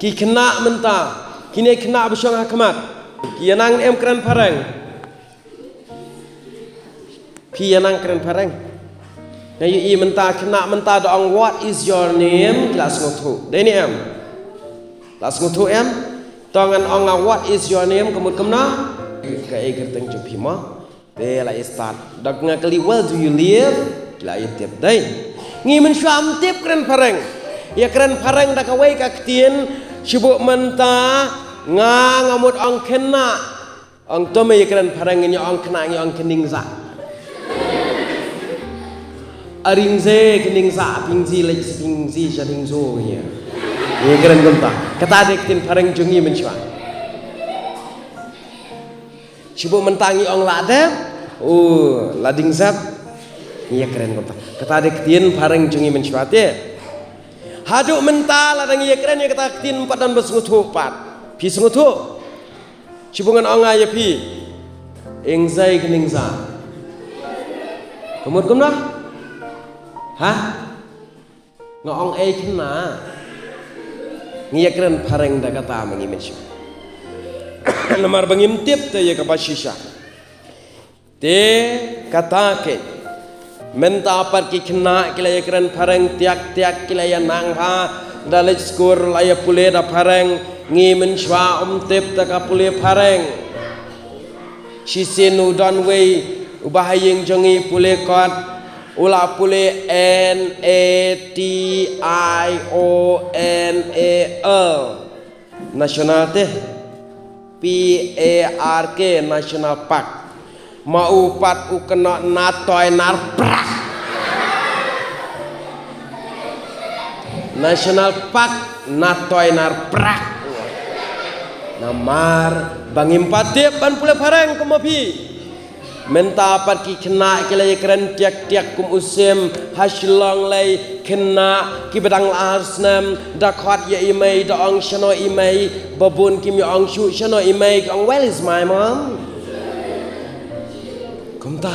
ki kena mentah kini kena besyong hakmat ki nang em keren parang pi nang keren parang na yu i mentah kena mentah doang what is your name kelas ngutu dai ni em kelas ngutu em tongan ong what is your name kemut kemna ka e gerteng jupi ma te la start dak ngakali where do you live la itip dai ngi men syam tip keren parang ya keren parang dak awai ka ktien sibuk mentah ngamut ong kena ong to me ya keren parang ngi ong kena ngi ong kening za aring ze kening za pingzi lek pingzi jading zo ya ya keren mentah kata dek tin parang jungi men syam sibuk mentangi ong ladem lading zap iya keren kota kata ada ketien pareng jungi mensyuate haduk mental ladang iya keren ya kata ketien 4 dan besengutu 4 pi sengutu sibungan ong aya pi engzai kening za kemud kumna hah ngong ai kena iya keren pareng da kata mengi mensyu namar bangim tip te ya kapasisha te kata ke menta par ki kena kila ya keren pareng tiak tiak kila ya nang ha dalej skor la ya pule da pareng ngi men shwa tip ta ka pule pareng shi senu don way ubahayeng jongi pule kot ula pule n a t i o n a l nasional te PARK National Park mau pat ukena natoy narprak National Park natoy narprak namar bangim patip ban pula parang kumapi menta pat ki kena kelai keren tiak tiak kum usim hasilong lay kena ki bedang arsnam dakhat ya imai da ong shano imai babun kim ya ong shu shano imai ong well is my mom kumta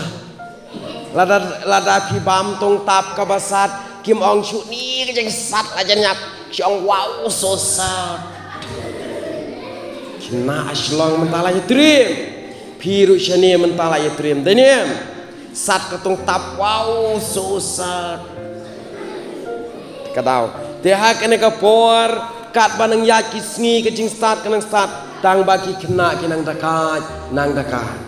lada pi bam tong tap ka basat kim ong shu ni jeng sat aja nyap si ong wow so sad kena aslong mentala ya trim piru shani mentala ya trim denim sat ketong tap wow so sad kadau teha kene ka por kat banang ya kisngi kecing start kenang start tang bagi kena kinang dekat nang dekat